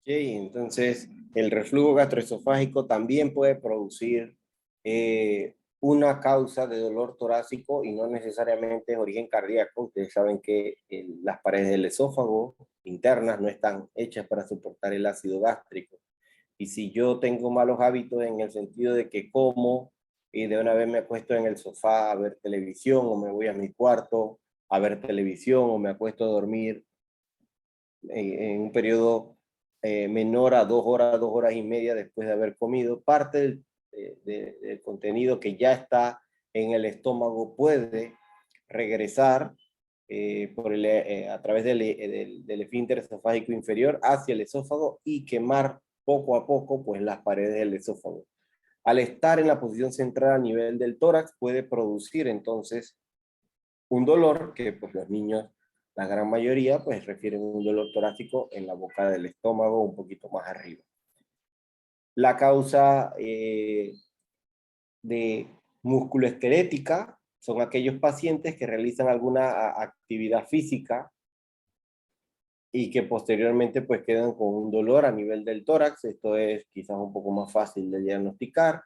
Entonces, el reflujo gastroesofágico también puede producir una causa de dolor torácico y no necesariamente es origen cardíaco. Ustedes saben que las paredes del esófago internas no están hechas para soportar el ácido gástrico. Y si yo tengo malos hábitos en el sentido de que como y de una vez me acuesto en el sofá a ver televisión o me voy a mi cuarto a ver televisión o me acuesto a dormir en un periodo menor a 2 horas, 2 horas y media después de haber comido, parte del contenido que ya está en el estómago puede regresar a través del esfínter esofágico inferior hacia el esófago y quemar poco a poco pues las paredes del esófago. Al estar en la posición central a nivel del tórax puede producir entonces un dolor que pues los niños, la gran mayoría, pues refieren un dolor torácico en la boca del estómago un poquito más arriba. La causa de musculoesquelética son aquellos pacientes que realizan alguna actividad física y que posteriormente pues quedan con un dolor a nivel del tórax. Esto es quizás un poco más fácil de diagnosticar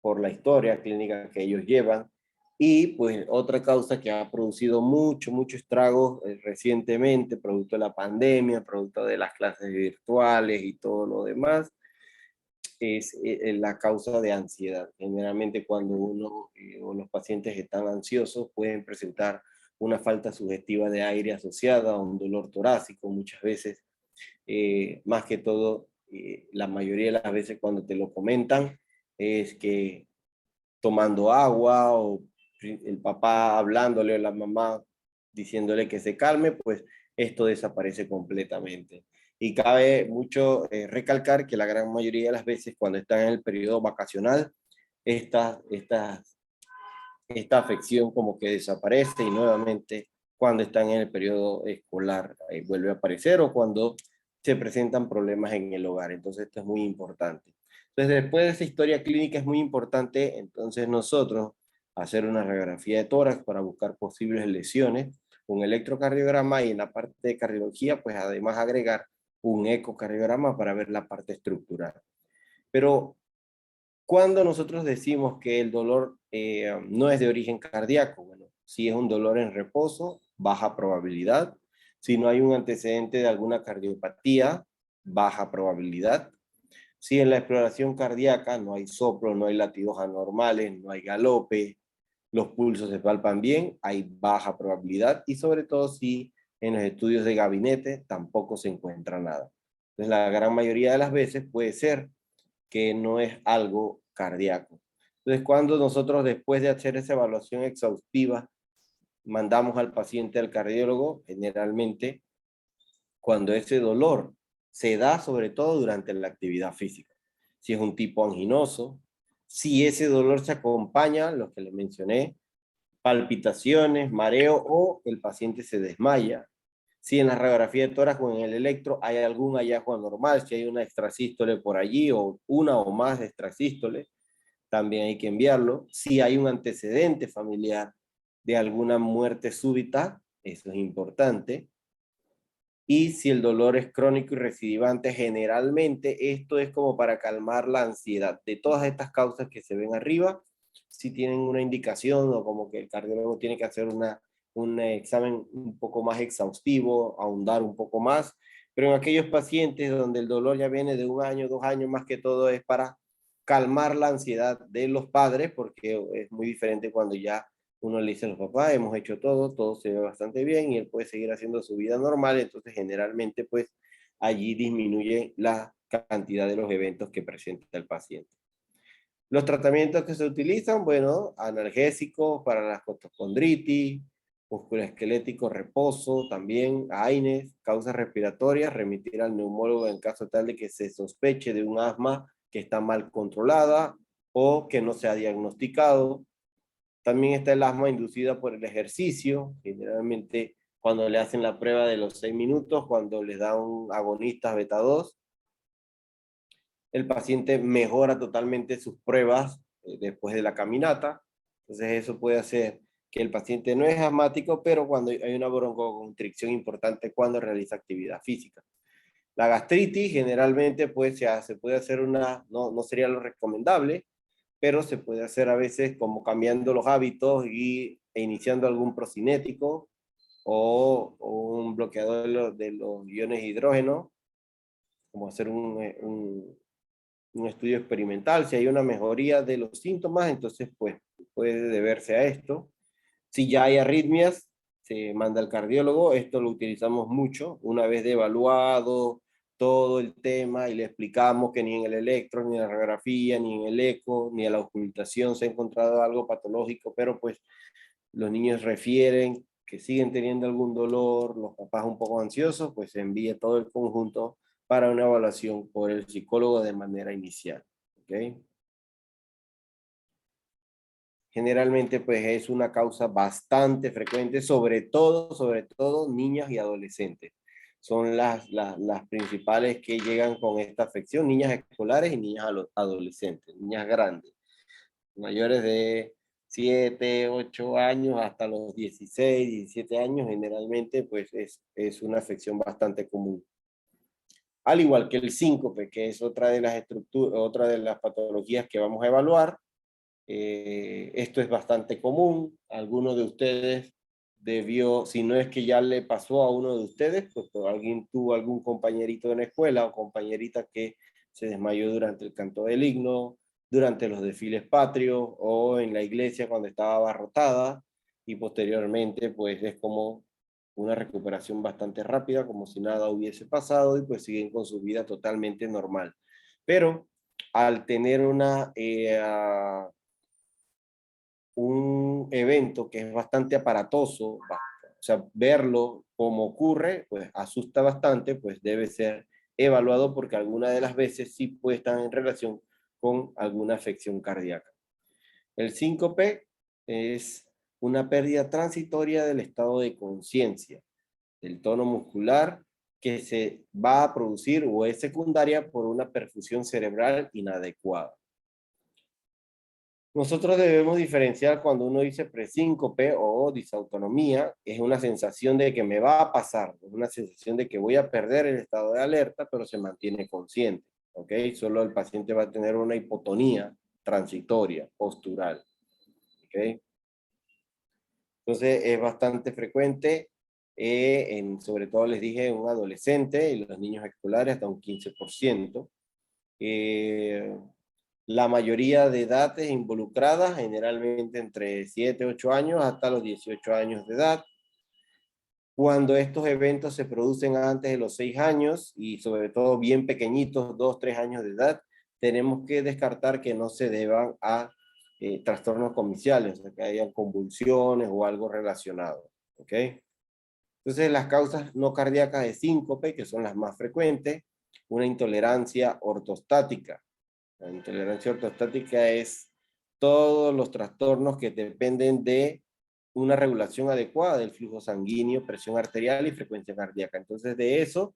por la historia clínica que ellos llevan. Y pues otra causa que ha producido mucho estrago recientemente, producto de la pandemia, producto de las clases virtuales y todo lo demás, es la causa de ansiedad. Generalmente cuando uno o los pacientes están ansiosos pueden presentar una falta sugestiva de aire asociada a un dolor torácico muchas veces. Más que todo, la mayoría de las veces cuando te lo comentan es que tomando agua o el papá hablándole o la mamá diciéndole que se calme, pues esto desaparece completamente. Y cabe mucho recalcar que la gran mayoría de las veces cuando están en el periodo vacacional, esta afección como que desaparece y nuevamente cuando están en el periodo escolar vuelve a aparecer o cuando se presentan problemas en el hogar. Entonces esto es muy importante. Entonces después de esa historia clínica es muy importante entonces nosotros hacer una radiografía de tórax para buscar posibles lesiones, un electrocardiograma y en la parte de cardiología pues además agregar un ecocardiograma para ver la parte estructural. Pero cuando nosotros decimos que el dolor no es de origen cardíaco, bueno, si es un dolor en reposo, baja probabilidad. Si no hay un antecedente de alguna cardiopatía, baja probabilidad. Si en la exploración cardíaca no hay soplo, no hay latidos anormales, no hay galope, los pulsos se palpan bien, hay baja probabilidad. Y sobre todo si en los estudios de gabinete tampoco se encuentra nada. Entonces la gran mayoría de las veces puede ser que no es algo cardíaco. Entonces, cuando nosotros después de hacer esa evaluación exhaustiva, mandamos al paciente al cardiólogo, generalmente cuando ese dolor se da sobre todo durante la actividad física. Si es un tipo anginoso, si ese dolor se acompaña, lo que le mencioné, palpitaciones, mareo o el paciente se desmaya. Si en la radiografía de tórax o en el electro hay algún hallazgo anormal, si hay una extrasístole por allí o una o más de extrasístoles, también hay que enviarlo. Si hay un antecedente familiar de alguna muerte súbita, eso es importante. Y si el dolor es crónico y recidivante, generalmente esto es como para calmar la ansiedad. De todas estas causas que se ven arriba, si tienen una indicación o como que el cardiólogo tiene que hacer un examen un poco más exhaustivo, ahondar un poco más, pero en aquellos pacientes donde el dolor ya viene de 1 año, 2 años, más que todo es para calmar la ansiedad de los padres, porque es muy diferente cuando ya uno le dice a los papás, hemos hecho todo, todo se ve bastante bien y él puede seguir haciendo su vida normal, entonces generalmente pues allí disminuye la cantidad de los eventos que presenta el paciente. Los tratamientos que se utilizan, bueno, analgésicos para la costocondritis, musculoesquelético, reposo, también AINES, causas respiratorias, remitir al neumólogo en caso tal de que se sospeche de un asma que está mal controlada o que no se ha diagnosticado. También está el asma inducida por el ejercicio, generalmente cuando le hacen la prueba de los 6 minutos, cuando les dan un agonista beta 2, el paciente mejora totalmente sus pruebas después de la caminata. Entonces eso puede hacer que el paciente no es asmático, pero cuando hay una broncoconstricción importante cuando realiza actividad física. La gastritis generalmente pues se puede hacer no sería lo recomendable, pero se puede hacer a veces como cambiando los hábitos e iniciando algún procinético o un bloqueador de los iones de hidrógeno, como hacer un estudio experimental. Si hay una mejoría de los síntomas, entonces pues puede deberse a esto. Si ya hay arritmias, se manda al cardiólogo. Esto lo utilizamos mucho una vez de evaluado todo el tema y le explicamos que ni en el electro, ni en la radiografía, ni en el eco, ni en la auscultación se ha encontrado algo patológico, pero pues los niños refieren que siguen teniendo algún dolor, los papás un poco ansiosos, pues se envía todo el conjunto para una evaluación por el psicólogo de manera inicial. ¿Okay? Generalmente pues es una causa bastante frecuente, sobre todo niñas y adolescentes. Son las principales que llegan con esta afección, niñas escolares y niñas adolescentes, niñas grandes, mayores de 7, 8 años hasta los 16, 17 años, generalmente pues es una afección bastante común. Al igual que el síncope, que es otra de las otra de las patologías que vamos a evaluar. Esto es bastante común. Alguno de ustedes debió, si no es que ya le pasó a uno de ustedes, pues alguien tuvo algún compañerito en la escuela o compañerita que se desmayó durante el canto del himno, durante los desfiles patrios o en la iglesia cuando estaba abarrotada, y posteriormente pues es como una recuperación bastante rápida, como si nada hubiese pasado, y pues siguen con su vida totalmente normal. Pero al tener un evento que es bastante aparatoso, o sea, verlo como ocurre, pues asusta bastante, pues debe ser evaluado porque algunas de las veces sí puede estar en relación con alguna afección cardíaca. El síncope es una pérdida transitoria del estado de conciencia, del tono muscular, que se va a producir o es secundaria por una perfusión cerebral inadecuada. Nosotros debemos diferenciar cuando uno dice presíncope o disautonomía, es una sensación de que me va a pasar, es una sensación de que voy a perder el estado de alerta, pero se mantiene consciente, ¿ok? Solo el paciente va a tener una hipotonía transitoria, postural, ¿ok? Entonces es bastante frecuente, sobre todo les dije, en un adolescente y los niños escolares hasta un 15%. La mayoría de edades involucradas, generalmente entre 7, 8 años hasta los 18 años de edad. Cuando estos eventos se producen antes de los 6 años y sobre todo bien pequeñitos, 2, 3 años de edad, tenemos que descartar que no se deban a trastornos comiciales, o sea, que hayan convulsiones o algo relacionado. ¿Ok? Entonces, las causas no cardíacas de síncope, que son las más frecuentes, una intolerancia ortostática. La intolerancia ortostática es todos los trastornos que dependen de una regulación adecuada del flujo sanguíneo, presión arterial y frecuencia cardíaca. Entonces, de eso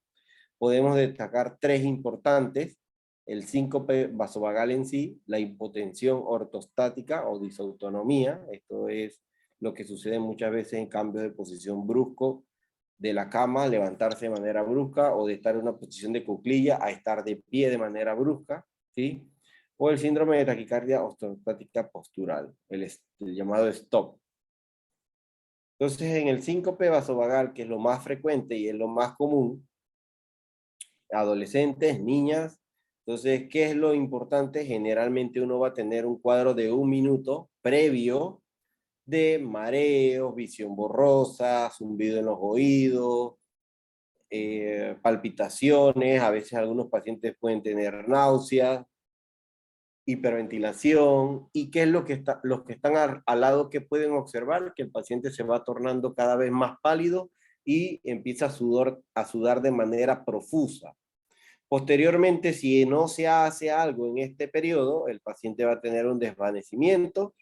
podemos destacar tres importantes: el síncope vasovagal en sí, la hipotensión ortostática o disautonomía. Esto es lo que sucede muchas veces en cambios de posición brusco de la cama, levantarse de manera brusca, o de estar en una posición de cuclilla a estar de pie de manera brusca, ¿sí? O el síndrome de taquicardia ortostática postural, el llamado STOP. Entonces, en el síncope vasovagal, que es lo más frecuente y es lo más común, adolescentes, niñas, entonces, ¿qué es lo importante? Generalmente uno va a tener un cuadro de 1 minuto previo de mareos, visión borrosa, zumbido en los oídos, palpitaciones, a veces algunos pacientes pueden tener náuseas, hiperventilación. ¿Y qué es lo que los que están al lado que pueden observar? Que el paciente se va tornando cada vez más pálido y empieza a sudar de manera profusa. Posteriormente, si no se hace algo en este periodo, el paciente va a tener un desvanecimiento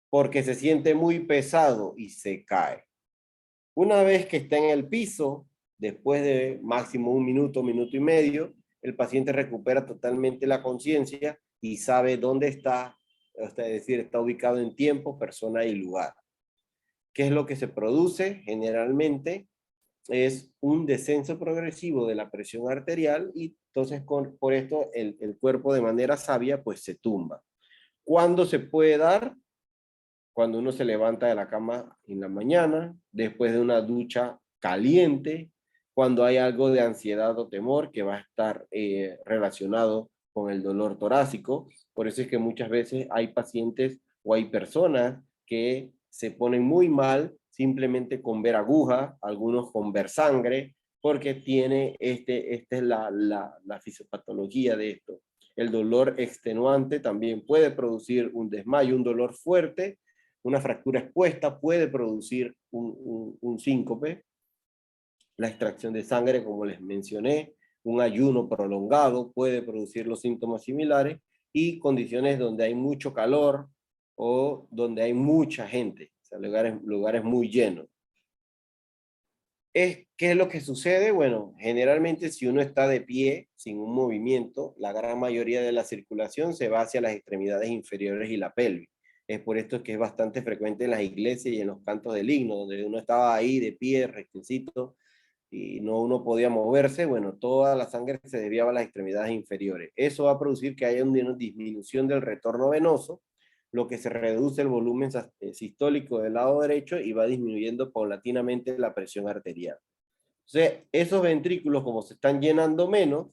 porque se siente muy pesado y se cae. Una vez que está en el piso, después de máximo 1 minuto, 1 minuto y medio, el paciente recupera totalmente la conciencia y sabe dónde está, es decir, está ubicado en tiempo, persona y lugar. ¿Qué es lo que se produce? Generalmente es un descenso progresivo de la presión arterial y entonces por esto el cuerpo de manera sabia pues se tumba. ¿Cuándo se puede dar? Cuando uno se levanta de la cama en la mañana, después de una ducha caliente, cuando hay algo de ansiedad o temor que va a estar relacionado con el dolor torácico. Por eso es que muchas veces hay pacientes o hay personas que se ponen muy mal simplemente con ver aguja, algunos con ver sangre, porque tiene esta es la fisiopatología de esto. El dolor extenuante también puede producir un desmayo, un dolor fuerte. Una fractura expuesta puede producir un síncope. La extracción de sangre, como les mencioné, un ayuno prolongado puede producir los síntomas similares, y condiciones donde hay mucho calor o donde hay mucha gente, o sea, lugares muy llenos. ¿Qué es lo que sucede? Bueno, generalmente si uno está de pie, sin un movimiento, la gran mayoría de la circulación se va hacia las extremidades inferiores y la pelvis. Es por esto que es bastante frecuente en las iglesias y en los cantos del himno, donde uno estaba ahí de pie, rectecito, y no uno podía moverse. Bueno, toda la sangre se desviaba a las extremidades inferiores. Eso va a producir que haya una disminución del retorno venoso, lo que se reduce el volumen sistólico del lado derecho y va disminuyendo paulatinamente la presión arterial. Entonces, esos ventrículos, como se están llenando menos,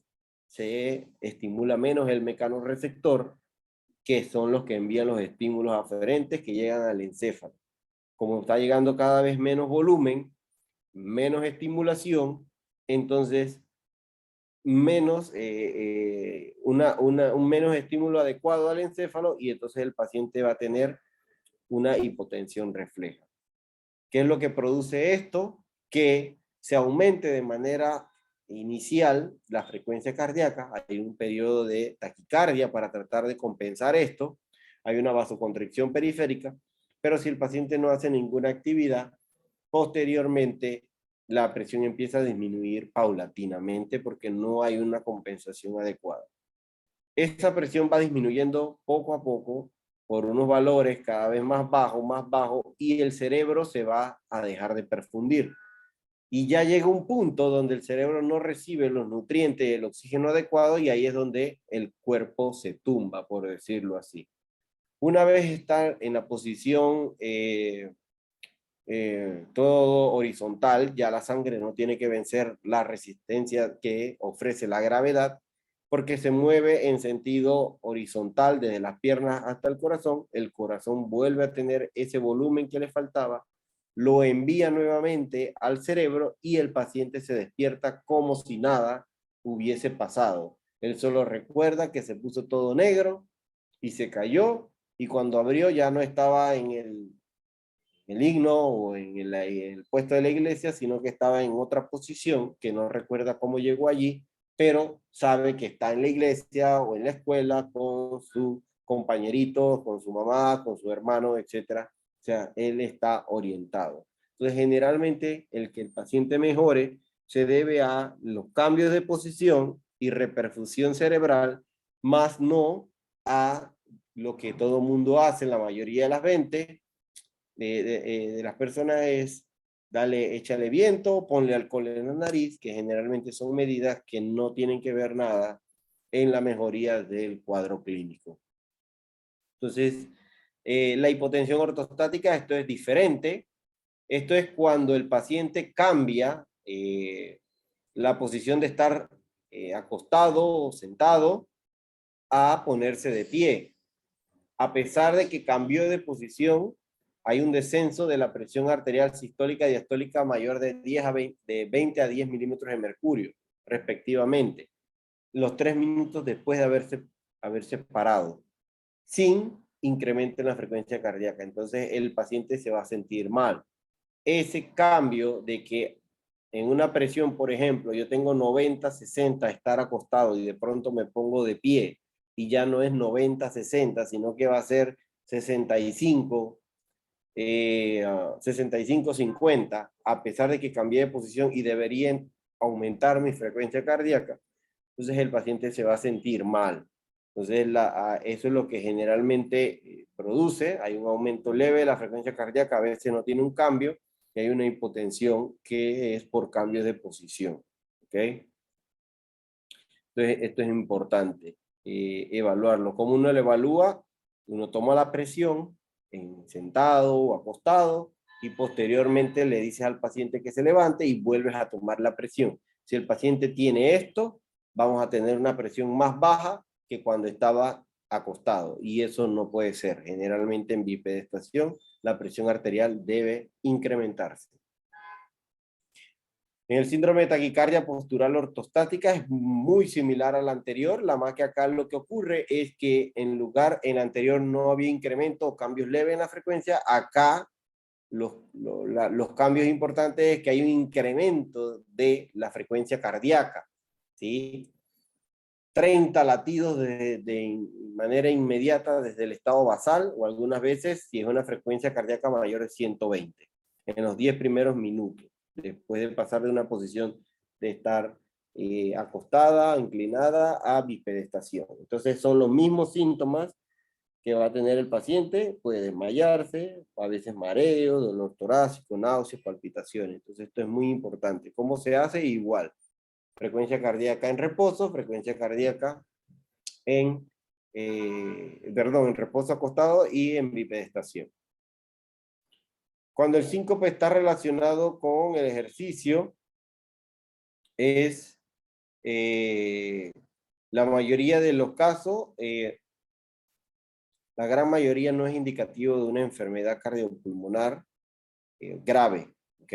se estimula menos el mecanorreceptor, que son los que envían los estímulos aferentes que llegan al encéfalo. Como está llegando cada vez menos volumen, menos estimulación, entonces menos, un menos estímulo adecuado al encéfalo, y entonces el paciente va a tener una hipotensión refleja. ¿Qué es lo que produce esto? Que se aumente de manera inicial la frecuencia cardíaca, hay un periodo de taquicardia para tratar de compensar esto, hay una vasoconstricción periférica, pero si el paciente no hace ninguna actividad, posteriormente la presión empieza a disminuir paulatinamente porque no hay una compensación adecuada. Esa presión va disminuyendo poco a poco por unos valores cada vez más bajos, y el cerebro se va a dejar de perfundir. Y ya llega un punto donde el cerebro no recibe los nutrientes y el oxígeno adecuado, y ahí es donde el cuerpo se tumba, por decirlo así. Una vez está en la posición todo horizontal, ya la sangre no tiene que vencer la resistencia que ofrece la gravedad, porque se mueve en sentido horizontal desde las piernas hasta el corazón vuelve a tener ese volumen que le faltaba, lo envía nuevamente al cerebro y el paciente se despierta como si nada hubiese pasado. Él solo recuerda que se puso todo negro y se cayó, y cuando abrió ya no estaba en el himno o en el puesto de la iglesia, sino que estaba en otra posición, que no recuerda cómo llegó allí, pero sabe que está en la iglesia o en la escuela con su compañerito, con su mamá, con su hermano, etcétera. O sea, él está orientado. Entonces, generalmente, el que el paciente mejore se debe a los cambios de posición y reperfusión cerebral, más no a lo que todo mundo hace en la mayoría de las 20 de las personas, es dale, échale viento, ponle alcohol en la nariz, que generalmente son medidas que no tienen que ver nada en la mejoría del cuadro clínico. Entonces, la hipotensión ortostática, esto es diferente. Esto es cuando el paciente cambia la posición de estar acostado o sentado a ponerse de pie. A pesar de que cambió de posición, hay un descenso de la presión arterial sistólica y diastólica mayor de 20 a 10 milímetros de mercurio, respectivamente, los 3 minutos después de haberse parado, sin incremento en la frecuencia cardíaca. Entonces el paciente se va a sentir mal. Ese cambio de que en una presión, por ejemplo, yo tengo 90, 60, estar acostado, y de pronto me pongo de pie, y ya no es 90, 60, sino que va a ser 65, 65, 50, a pesar de que cambié de posición y debería aumentar mi frecuencia cardíaca, entonces el paciente se va a sentir mal. Entonces eso es lo que generalmente produce, hay un aumento leve de la frecuencia cardíaca, a veces no tiene un cambio, y hay una hipotensión que es por cambios de posición. ¿Ok? Entonces, esto es importante, evaluarlo. ¿Cómo uno lo evalúa? Uno toma la presión en sentado o acostado y posteriormente le dices al paciente que se levante y vuelves a tomar la presión. Si el paciente tiene esto, vamos a tener una presión más baja que cuando estaba acostado y eso no puede ser. Generalmente en bipedestación la presión arterial debe incrementarse. En el síndrome de taquicardia postural ortostática es muy similar al anterior, la más que acá lo que ocurre es que en el anterior no había incremento o cambios leves en la frecuencia, acá los cambios importantes es que hay un incremento de la frecuencia cardíaca, ¿sí? 30 latidos de manera inmediata desde el estado basal, o algunas veces, si es una frecuencia cardíaca mayor de 120, en los 10 primeros minutos, después de pasar de una posición de estar acostada, inclinada, a bipedestación. Entonces son los mismos síntomas que va a tener el paciente, puede desmayarse, a veces mareo, dolor torácico, náuseas, palpitaciones. Entonces esto es muy importante. ¿Cómo se hace? Igual. Frecuencia cardíaca en reposo, frecuencia cardíaca en reposo acostado y en bipedestación. Cuando el síncope está relacionado con el ejercicio, es la mayoría de los casos, la gran mayoría no es indicativo de una enfermedad cardiopulmonar grave, ¿ok?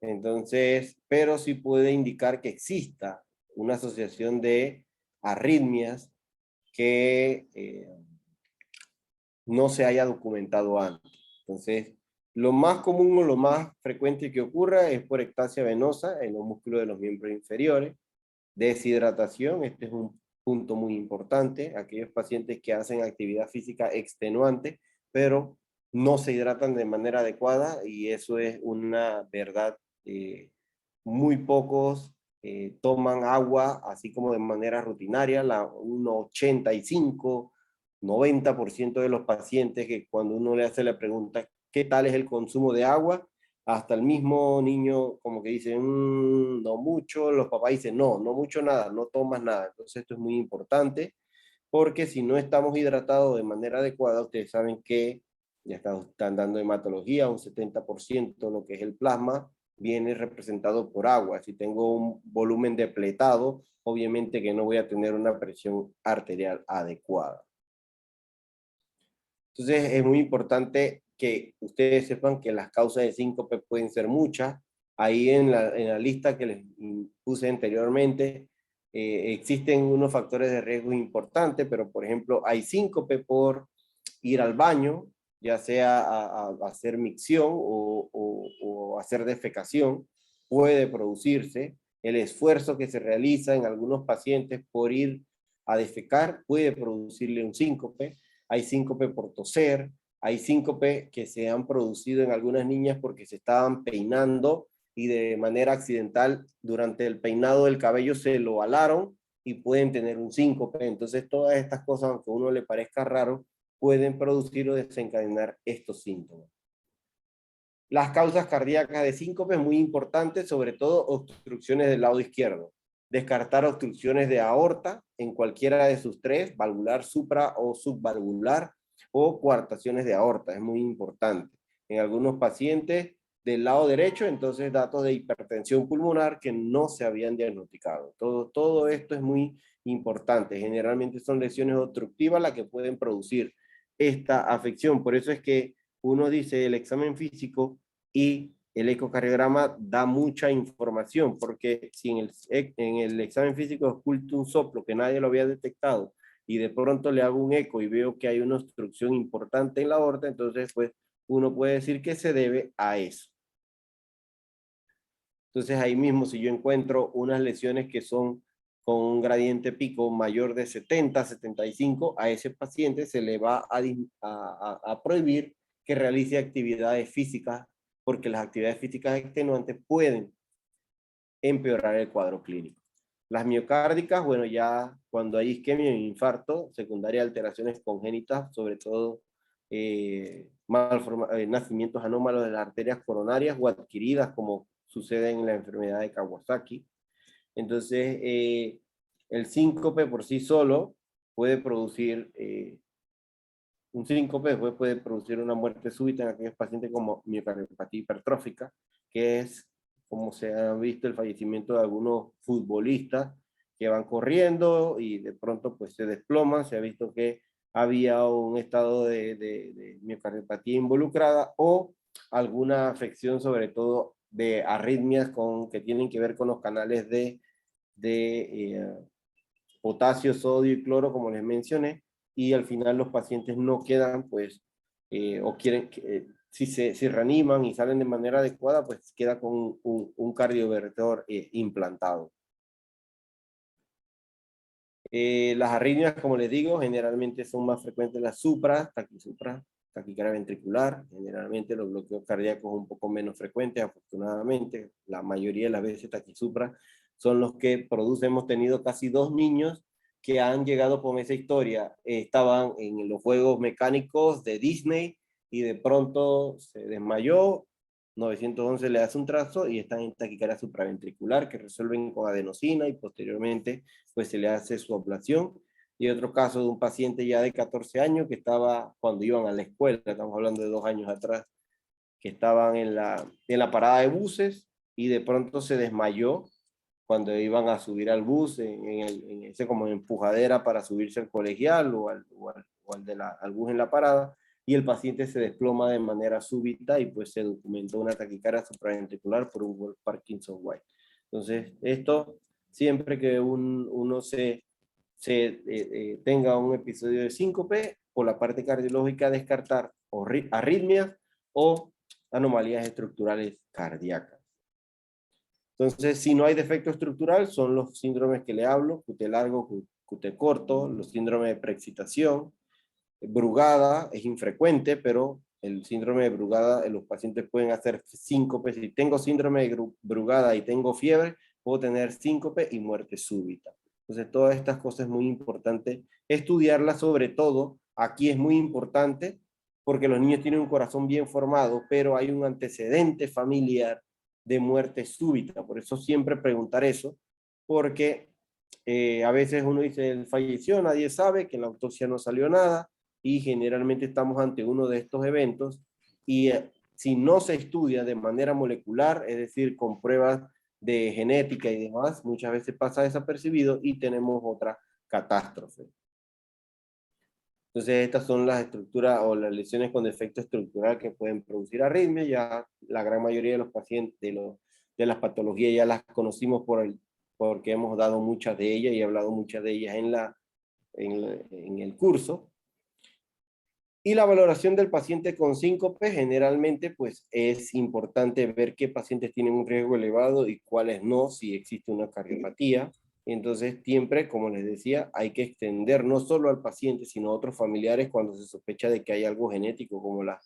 Entonces, pero sí puede indicar que exista una asociación de arritmias que no se haya documentado antes. Entonces, lo más común o lo más frecuente que ocurra es por ectasia venosa en los músculos de los miembros inferiores, deshidratación, este es un punto muy importante, aquellos pacientes que hacen actividad física extenuante, pero no se hidratan de manera adecuada y eso es una verdad. Muy pocos toman agua así como de manera rutinaria, un 85-90% de los pacientes que cuando uno le hace la pregunta ¿qué tal es el consumo de agua? Hasta el mismo niño como que dice, no mucho, los papás dicen, no mucho nada, no tomas nada. Entonces esto es muy importante, porque si no estamos hidratados de manera adecuada, ustedes saben que ya están dando hematología, un 70% lo que es el plasma, viene representado por agua. Si tengo un volumen depletado, obviamente que no voy a tener una presión arterial adecuada. Entonces es muy importante que ustedes sepan que las causas de síncope pueden ser muchas. Ahí en la lista que les puse anteriormente, existen unos factores de riesgo importantes, pero por ejemplo hay síncope por ir al baño, ya sea a hacer micción o hacer defecación, puede producirse. El esfuerzo que se realiza en algunos pacientes por ir a defecar puede producirle un síncope. Hay síncope por toser, hay síncope que se han producido en algunas niñas porque se estaban peinando y de manera accidental durante el peinado del cabello se lo alaron y pueden tener un síncope. Entonces todas estas cosas, aunque a uno le parezca raro, pueden producir o desencadenar estos síntomas. Las causas cardíacas de síncope es muy importante, sobre todo obstrucciones del lado izquierdo. Descartar obstrucciones de aorta en cualquiera de sus tres, valvular, supra o subvalvular, o coartaciones de aorta, es muy importante. En algunos pacientes del lado derecho, entonces datos de hipertensión pulmonar que no se habían diagnosticado. Todo esto es muy importante. Generalmente son lesiones obstructivas las que pueden producir esta afección. Por eso es que uno dice el examen físico y el ecocardiograma da mucha información, porque si en el examen físico oculto un soplo que nadie lo había detectado y de pronto le hago un eco y veo que hay una obstrucción importante en la aorta, entonces pues uno puede decir que se debe a eso. Entonces ahí mismo si yo encuentro unas lesiones que son con un gradiente pico mayor de 70, 75, a ese paciente se le va a prohibir que realice actividades físicas, porque las actividades físicas extenuantes pueden empeorar el cuadro clínico. Las miocárdicas, bueno, ya cuando hay isquemia y infarto, secundaria alteraciones congénitas, sobre todo nacimientos anómalos de las arterias coronarias o adquiridas, como sucede en la enfermedad de Kawasaki. Entonces, el síncope por sí solo puede producir un síncope, después puede producir una muerte súbita en aquellos pacientes como miocardiopatía hipertrófica, que es, como se ha visto, el fallecimiento de algunos futbolistas que van corriendo y de pronto pues se desploman. Se ha visto que había un estado de miocardiopatía involucrada o alguna afección, sobre todo de arritmias que tienen que ver con los canales de potasio, sodio y cloro, como les mencioné, y al final los pacientes no quedan, pues, o quieren, si reaniman y salen de manera adecuada, pues queda con un cardiovertedor implantado. Las arritmias, como les digo, generalmente son más frecuentes las supras, taquisupra, taquicardia ventricular. Generalmente los bloqueos cardíacos un poco menos frecuentes, afortunadamente. La mayoría de las veces taquisupra son los que producen. Hemos tenido casi 2 niños que han llegado con esa historia. Estaban en los juegos mecánicos de Disney y de pronto se desmayó. 911 le hace un trazo y están en taquicardia supraventricular, que resuelven con adenosina y posteriormente pues se le hace su ablación. Y otro caso de un paciente ya de 14 años que estaba, cuando iban a la escuela, estamos hablando de 2 años atrás, que estaban en la parada de buses y de pronto se desmayó cuando iban a subir al bus, en ese como empujadera para subirse al colegial al bus en la parada, y el paciente se desploma de manera súbita y pues se documentó una taquicardia supraventricular por un Wolff Parkinson White. Entonces, esto siempre que uno tenga un episodio de síncope, por la parte cardiológica descartar arritmias o anomalías estructurales cardíacas. Entonces, si no hay defecto estructural, son los síndromes que le hablo: QT largo, QT corto, los síndromes de preexcitación. Brugada es infrecuente, pero el síndrome de Brugada, los pacientes pueden hacer síncope. Si tengo síndrome de Brugada y tengo fiebre, puedo tener síncope y muerte súbita. Entonces, todas estas cosas es muy importante estudiarlas, sobre todo, aquí es muy importante, porque los niños tienen un corazón bien formado, pero hay un antecedente familiar de muerte súbita. Por eso siempre preguntar eso, porque a veces uno dice, él falleció, nadie sabe, que en la autopsia no salió nada, y generalmente estamos ante uno de estos eventos, y si no se estudia de manera molecular, es decir, con pruebas de genética y demás, muchas veces pasa desapercibido y tenemos otra catástrofe. Entonces, estas son las estructuras o las lesiones con defecto estructural que pueden producir arritmia. Ya la gran mayoría de los pacientes, de las patologías, ya las conocimos porque hemos dado muchas de ellas y he hablado muchas de ellas en el curso. Y la valoración del paciente con síncope, generalmente pues es importante ver qué pacientes tienen un riesgo elevado y cuáles no, si existe una cardiopatía. Entonces siempre, como les decía, hay que extender no solo al paciente, sino a otros familiares cuando se sospecha de que hay algo genético, como las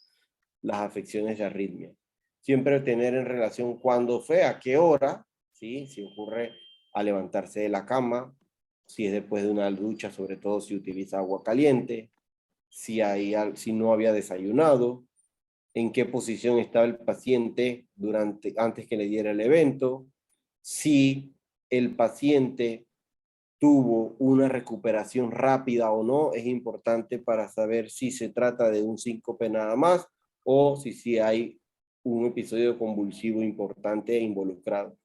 afecciones de arritmia. Siempre tener en relación cuándo fue, a qué hora, ¿sí? Si ocurre al levantarse de la cama, si es después de una ducha, sobre todo si utiliza agua caliente, si no había desayunado, en qué posición estaba el paciente antes que le diera el evento, si el paciente tuvo una recuperación rápida o no. Es importante para saber si se trata de un síncope nada más o si hay un episodio convulsivo importante involucrado.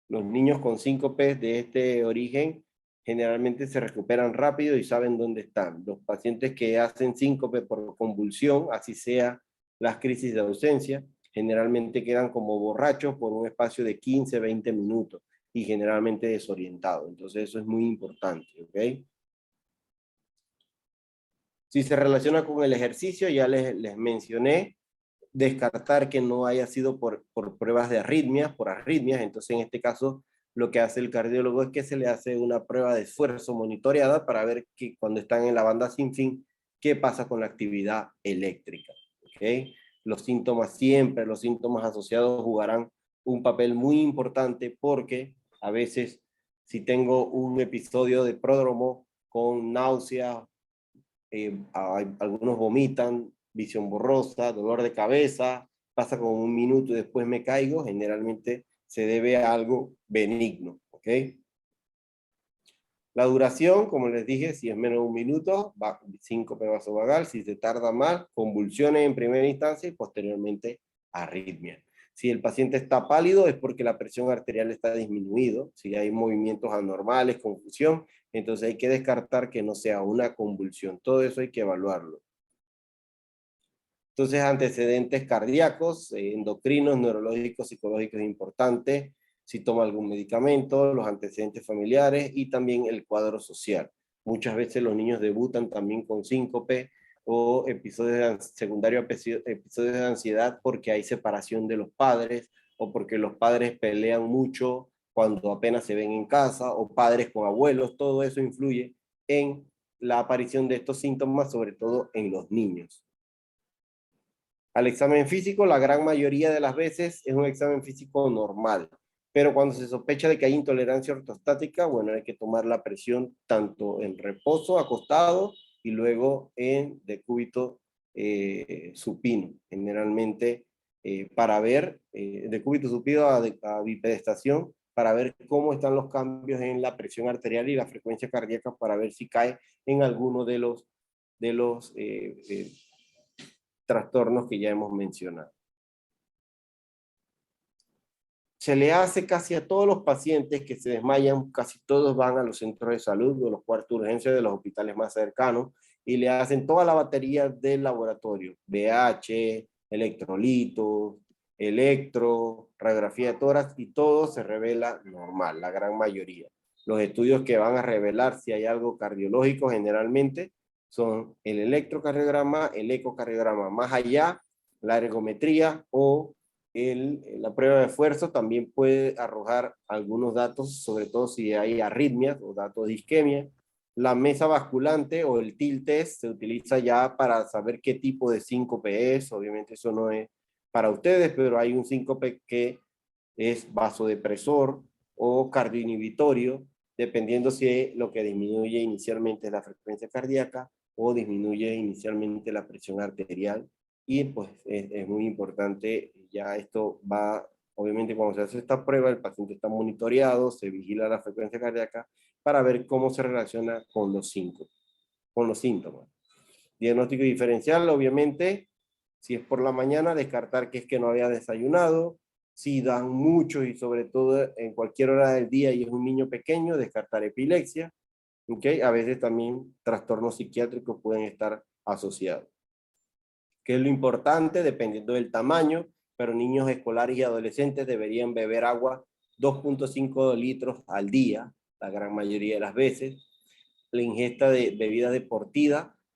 Los niños con síncopes de este origen generalmente se recuperan rápido y saben dónde están. Los pacientes que hacen síncope por convulsión, así sea las crisis de ausencia, generalmente quedan como borrachos por un espacio de 15, 20 minutos y generalmente desorientados. Entonces eso es muy importante, ¿ok? Si se relaciona con el ejercicio, ya les mencioné, descartar que no haya sido por pruebas de arritmias, por arritmias. Entonces en este caso lo que hace el cardiólogo es que se le hace una prueba de esfuerzo monitoreada para ver que cuando están en la banda sin fin, qué pasa con la actividad eléctrica, ¿ok? Los síntomas asociados jugarán un papel muy importante, porque a veces si tengo un episodio de pródromo con náusea, algunos vomitan, visión borrosa, dolor de cabeza, pasa como un minuto y después me caigo, generalmente se debe a algo benigno, ¿ok? La duración, como les dije, si es menos de un minuto, síncope vasovagal. Si se tarda más, convulsiones en primera instancia y posteriormente arritmia. Si el paciente está pálido es porque la presión arterial está disminuido. Si hay movimientos anormales, confusión, entonces hay que descartar que no sea una convulsión. Todo eso hay que evaluarlo. Entonces, antecedentes cardíacos, endocrinos, neurológicos, psicológicos importantes, si toma algún medicamento, los antecedentes familiares y también el cuadro social. Muchas veces los niños debutan también con síncope o episodios secundarios, episodios de ansiedad porque hay separación de los padres o porque los padres pelean mucho cuando apenas se ven en casa o padres con abuelos. Todo eso influye en la aparición de estos síntomas, sobre todo en los niños. Al examen físico, la gran mayoría de las veces es un examen físico normal, pero cuando se sospecha de que hay intolerancia ortostática, bueno, hay que tomar la presión tanto en reposo, acostado, y luego en decúbito supino, generalmente para ver, decúbito supino a bipedestación, para ver cómo están los cambios en la presión arterial y la frecuencia cardíaca, para ver si cae en alguno de los trastornos que ya hemos mencionado. Se le hace casi a todos los pacientes que se desmayan, casi todos van a los centros de salud o los cuartos de urgencia de los hospitales más cercanos y le hacen toda la batería del laboratorio, BH, electrolitos, electro, radiografía de tórax, y todo se revela normal, la gran mayoría. Los estudios que van a revelar si hay algo cardiológico generalmente son el electrocardiograma, el ecocardiograma, más allá, la ergometría o la prueba de esfuerzo también puede arrojar algunos datos, sobre todo si hay arritmias o datos de isquemia. La mesa basculante o el TIL test se utiliza ya para saber qué tipo de síncope es. Obviamente eso no es para ustedes, pero hay un síncope que es vasodepresor o cardioinhibitorio, dependiendo si lo que disminuye inicialmente es la frecuencia cardíaca o disminuye inicialmente la presión arterial. Y pues es muy importante, ya esto va, obviamente cuando se hace esta prueba, el paciente está monitoreado, se vigila la frecuencia cardíaca para ver cómo se relaciona con los síntomas. Diagnóstico diferencial, obviamente, si es por la mañana, descartar que es que no había desayunado. Si dan mucho y sobre todo en cualquier hora del día y es un niño pequeño, descartar epilepsia. ¿Okay? A veces también trastornos psiquiátricos pueden estar asociados. ¿Qué es lo importante? Dependiendo del tamaño, pero niños escolares y adolescentes deberían beber agua 2.5 litros al día, la gran mayoría de las veces. La ingesta de bebidas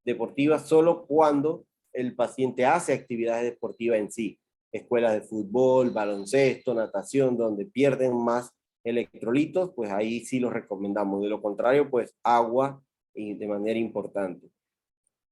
deportivas solo cuando el paciente hace actividades deportivas en sí. Escuelas de fútbol, baloncesto, natación, donde pierden más electrolitos, pues ahí sí los recomendamos. De lo contrario, pues agua de manera importante.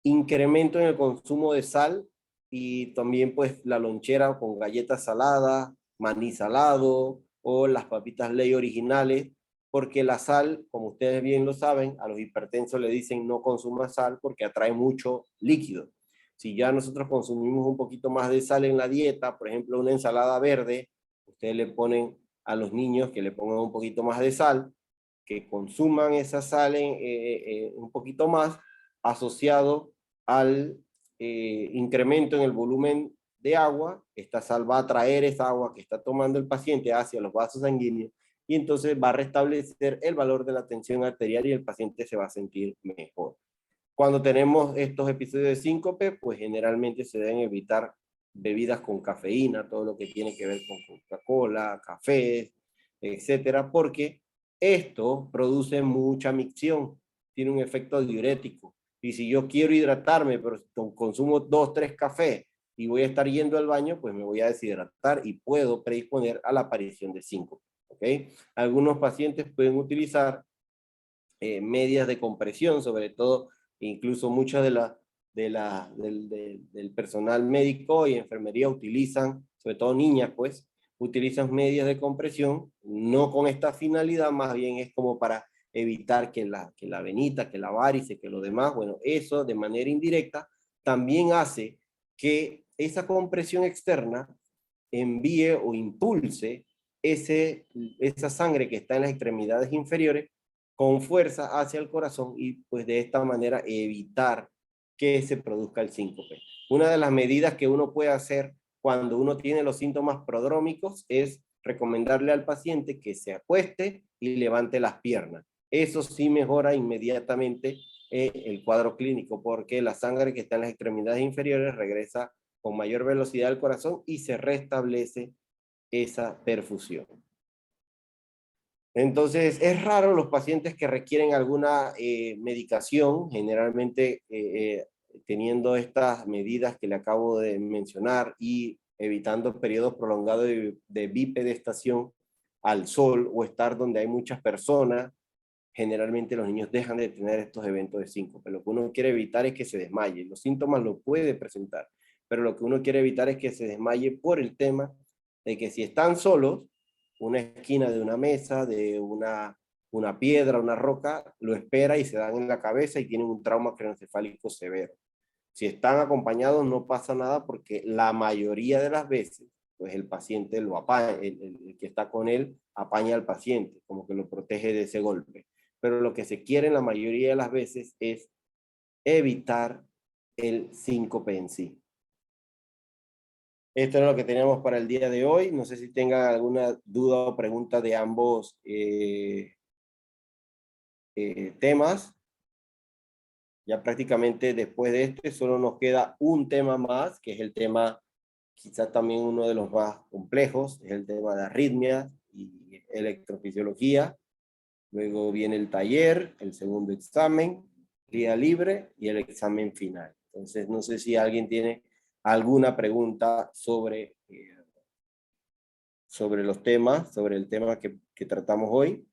Incremento en el consumo de sal y también pues la lonchera con galletas saladas, maní salado o las papitas Ley originales, porque la sal, como ustedes bien lo saben, a los hipertensos le dicen no consuma sal porque atrae mucho líquido. Si ya nosotros consumimos un poquito más de sal en la dieta, por ejemplo una ensalada verde, ustedes le ponen a los niños que le pongan un poquito más de sal, que consuman esa sal un poquito más, asociado al incremento en el volumen de agua. Esta sal va a atraer esa agua que está tomando el paciente hacia los vasos sanguíneos y entonces va a restablecer el valor de la tensión arterial y el paciente se va a sentir mejor. Cuando tenemos estos episodios de síncope, pues generalmente se deben evitar bebidas con cafeína, todo lo que tiene que ver con Coca-Cola, cafés, etcétera, porque esto produce mucha micción, tiene un efecto diurético. Y si yo quiero hidratarme, pero consumo 2, 3 cafés y voy a estar yendo al baño, pues me voy a deshidratar y puedo predisponer a la aparición de síncope. ¿Okay? Algunos pacientes pueden utilizar medias de compresión, sobre todo, incluso muchas del personal médico y enfermería utilizan, sobre todo niñas, pues, utilizan medias de compresión, no con esta finalidad, más bien es como para evitar que la venita, que la varice, que lo demás, bueno, eso de manera indirecta también hace que esa compresión externa envíe o impulse esa sangre que está en las extremidades inferiores con fuerza hacia el corazón y pues de esta manera evitar que se produzca el síncope. Una de las medidas que uno puede hacer cuando uno tiene los síntomas prodrómicos es recomendarle al paciente que se acueste y levante las piernas. Eso sí mejora inmediatamente el cuadro clínico, porque la sangre que está en las extremidades inferiores regresa con mayor velocidad al corazón y se restablece esa perfusión. Entonces, es raro los pacientes que requieren alguna medicación, generalmente teniendo estas medidas que le acabo de mencionar y evitando periodos prolongados de bipedestación al sol o estar donde hay muchas personas. Generalmente los niños dejan de tener estos eventos de síncope. Lo que uno quiere evitar es que se desmaye. Los síntomas lo puede presentar, pero lo que uno quiere evitar es que se desmaye por el tema de que si están solos, una esquina de una mesa, de una piedra, una roca, lo espera y se dan en la cabeza y tienen un trauma craneoencefálico severo. Si están acompañados no pasa nada porque la mayoría de las veces, pues el paciente lo apaña, el que está con él apaña al paciente, como que lo protege de ese golpe. Pero lo que se quiere en la mayoría de las veces es evitar el síncope en sí. Esto es lo que tenemos para el día de hoy. No sé si tengan alguna duda o pregunta de ambos temas. Ya prácticamente después de este solo nos queda un tema más, que es el tema quizás también uno de los más complejos, es el tema de arritmias y electrofisiología. Luego viene el taller, el segundo examen, día libre y el examen final. Entonces, no sé si alguien tiene alguna pregunta sobre los temas, sobre el tema que tratamos hoy.